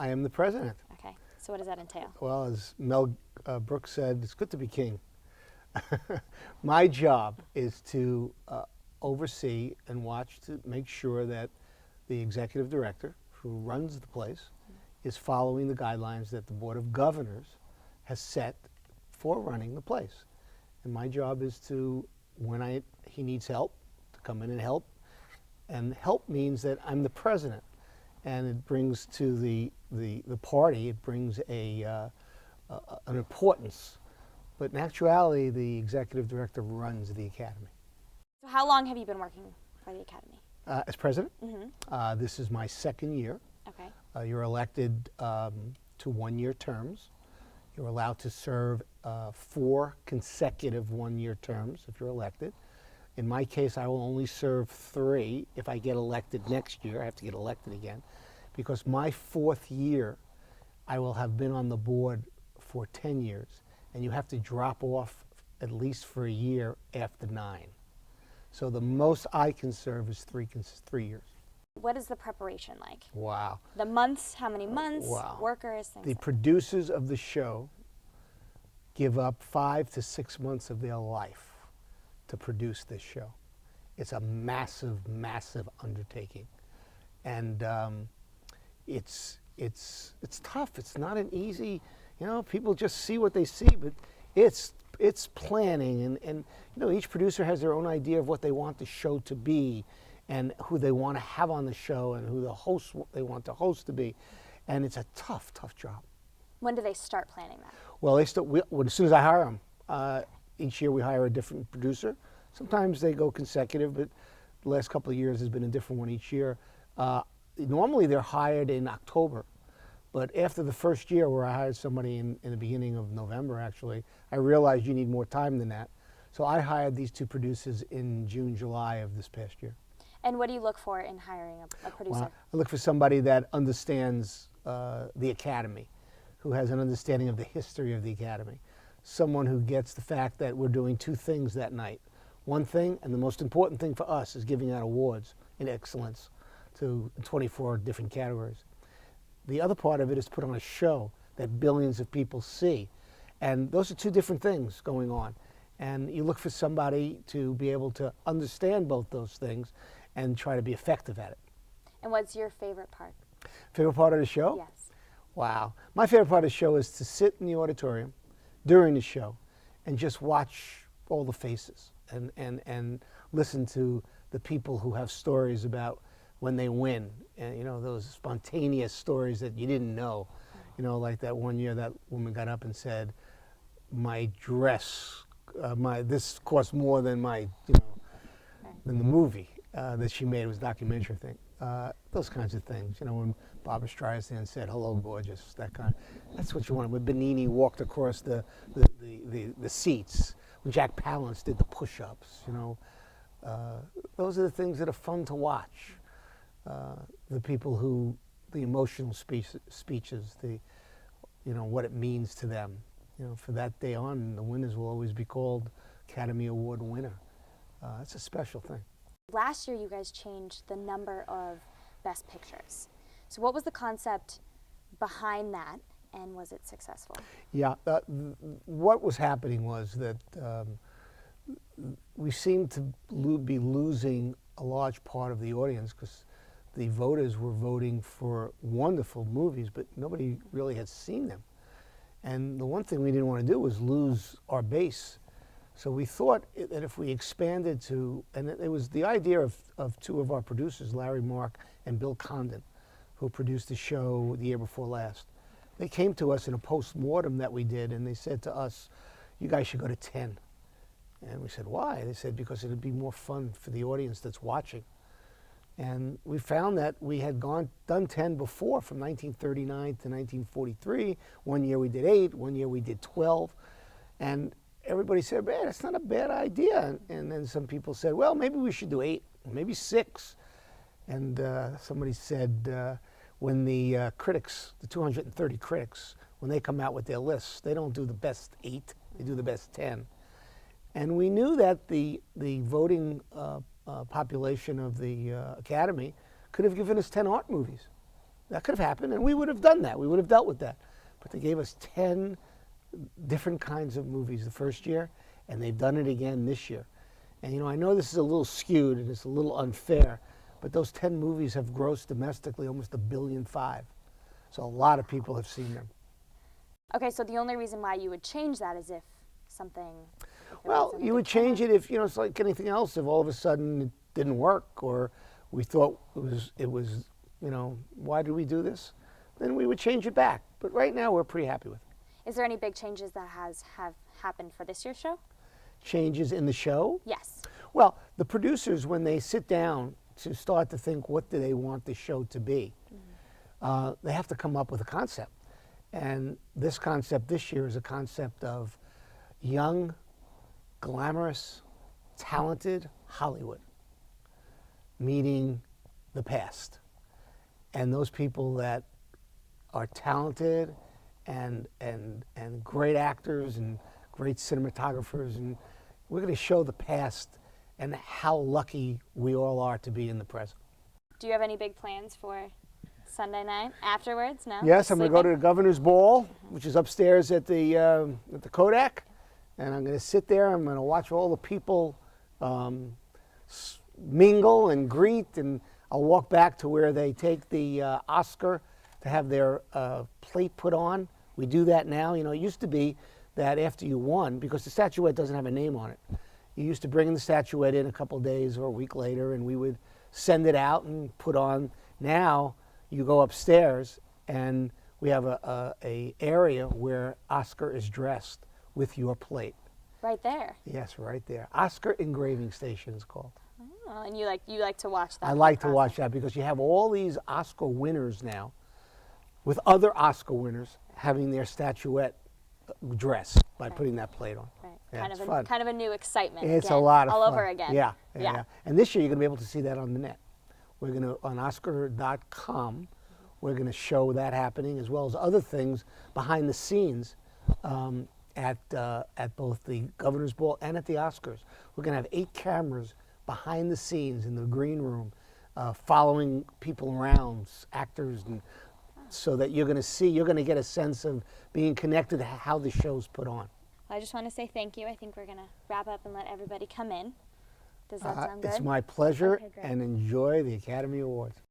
I am the president. Okay, so what does that entail? Well, as Mel Brooks said, it's good to be king. My job is to oversee and watch to make sure that the executive director who runs the place is following the guidelines that the Board of Governors has set for running the place. And my job is to, when he needs help, to come in and help. And help means that I'm the president. And it brings to the party, it brings an importance. But in actuality, the executive director runs the Academy. So how long have you been working for the Academy? As president, Mm-hmm. this is my second year. Okay. You're elected to one-year terms. You're allowed to serve 4 consecutive one-year terms if you're elected. In my case, I will only serve 3. If I get elected next year, I have to get elected again. Because my 4th year, I will have been on the board for 10 years. And you have to drop off at least for a year after 9. So the most I can serve is 3 years. What is the preparation like? Wow. The months, how many months, Wow. workers, things The like producers of the show give up 5 to 6 months of their life to produce this show. It's a massive, massive undertaking. And it's tough. It's not an easy, people just see what they see, but it's planning and each producer has their own idea of what they want the show to be and who they want to have on the show and who the host they want the host to be. And it's a tough, tough job. When do they start planning that? Well, as soon as I hire them. Each year we hire a different producer. Sometimes they go consecutive, but the last couple of years has been a different one each year. Normally they're hired in October, but after the first year where I hired somebody in the beginning of November, actually, I realized you need more time than that. So I hired these 2 producers in June, July of this past year. And what do you look for in hiring a producer? Well, I look for somebody that understands the Academy, who has an understanding of the history of the Academy. Someone who gets the fact that we're doing 2 things that night. One thing, and the most important thing for us, is giving out awards in excellence to 24 different categories. The other part of it is to put on a show that billions of people see. And those are 2 different things going on. And you look for somebody to be able to understand both those things and try to be effective at it. And what's your favorite part? Favorite part of the show? Yes. Wow. My favorite part of the show is to sit in the auditorium during the show and just watch all the faces and listen to the people who have stories about when they win, and those spontaneous stories that you didn't know. Like that one year that woman got up and said, my dress, this cost more than than the movie that she made. It was a documentary thing. Those kinds of things. When Barbra Streisand said, hello, gorgeous, that's what you want. When Benigni walked across the seats, when Jack Palance did the push-ups, those are the things that are fun to watch. The people who, the emotional speeches, what it means to them. For that day on, the winners will always be called Academy Award winner. It's a special thing. Last year you guys changed the number of Best Pictures. So what was the concept behind that, and was it successful? Yeah, what was happening was that we seemed to be losing a large part of the audience because the voters were voting for wonderful movies, but nobody really had seen them. And the one thing we didn't want to do was lose our base. So we thought that if we expanded to, and it was the idea of 2 of our producers, Larry Mark and Bill Condon, who produced the show the year before last. They came to us in a post-mortem that we did, and they said to us, you guys should go to 10. And we said, why? They said, because it'd be more fun for the audience that's watching. And we found that we had done 10 before, from 1939 to 1943. One year we did 8, one year we did 12. And everybody said, man, that's not a bad idea. And then some people said, well, maybe we should do 8, maybe 6. And somebody said, when the critics, the 230 critics, when they come out with their lists, they don't do the best 8, they do the best 10. And we knew that the voting population of the Academy could have given us 10 art movies. That could have happened, and we would have done that. We would have dealt with that. But they gave us 10 different kinds of movies the first year, and they've done it again this year. And, I know this is a little skewed and it's a little unfair, but those 10 movies have grossed domestically almost $1.5 billion. So a lot of people have seen them. Okay, so the only reason why you would change that is if something... Well, you would change it if, it's like anything else. If all of a sudden it didn't work, or we thought it was, why did we do this? Then we would change it back. But right now we're pretty happy with it. Is there any big changes that have happened for this year's show? Changes in the show? Yes. Well, the producers, when they sit down to start to think what do they want the show to be, they have to come up with a concept. And this concept this year is a concept of young, glamorous, talented Hollywood meeting the past. And those people that are talented and great actors and great cinematographers, and we're going to show the past and how lucky we all are to be in the present. Do you have any big plans for Sunday night afterwards? No? Yes, I'm going to go to the Governor's Ball, which is upstairs at the Kodak, and I'm going to sit there. I'm going to watch all the people mingle and greet, and I'll walk back to where they take the Oscar to have their plate put on. We do that now. It used to be that after you won, because the statuette doesn't have a name on it, you used to bring the statuette in a couple of days or a week later, and we would send it out and put on. Now you go upstairs, and we have a area where Oscar is dressed with your plate. Right there? Yes, right there. Oscar Engraving Station is called. Oh, and you like to watch that? I like to watch that because you have all these Oscar winners now with other Oscar winners having their statuette dressed by putting that plate on. Right. Yeah, kind it's of fun. Kind of a new excitement. It's again, a lot of all fun. over again. Yeah. And this year you're going to be able to see that on the net. We're going to, on Oscar.com, we're going to show that happening as well as other things behind the scenes at both the Governor's Ball and at the Oscars. We're going to have 8 cameras behind the scenes in the green room, following people around, actors, and so that you're going to get a sense of being connected to how the show's put on. I just want to say thank you. I think we're going to wrap up and let everybody come in. Does that sound good? It's my pleasure, Okay, great. and enjoy the Academy Awards.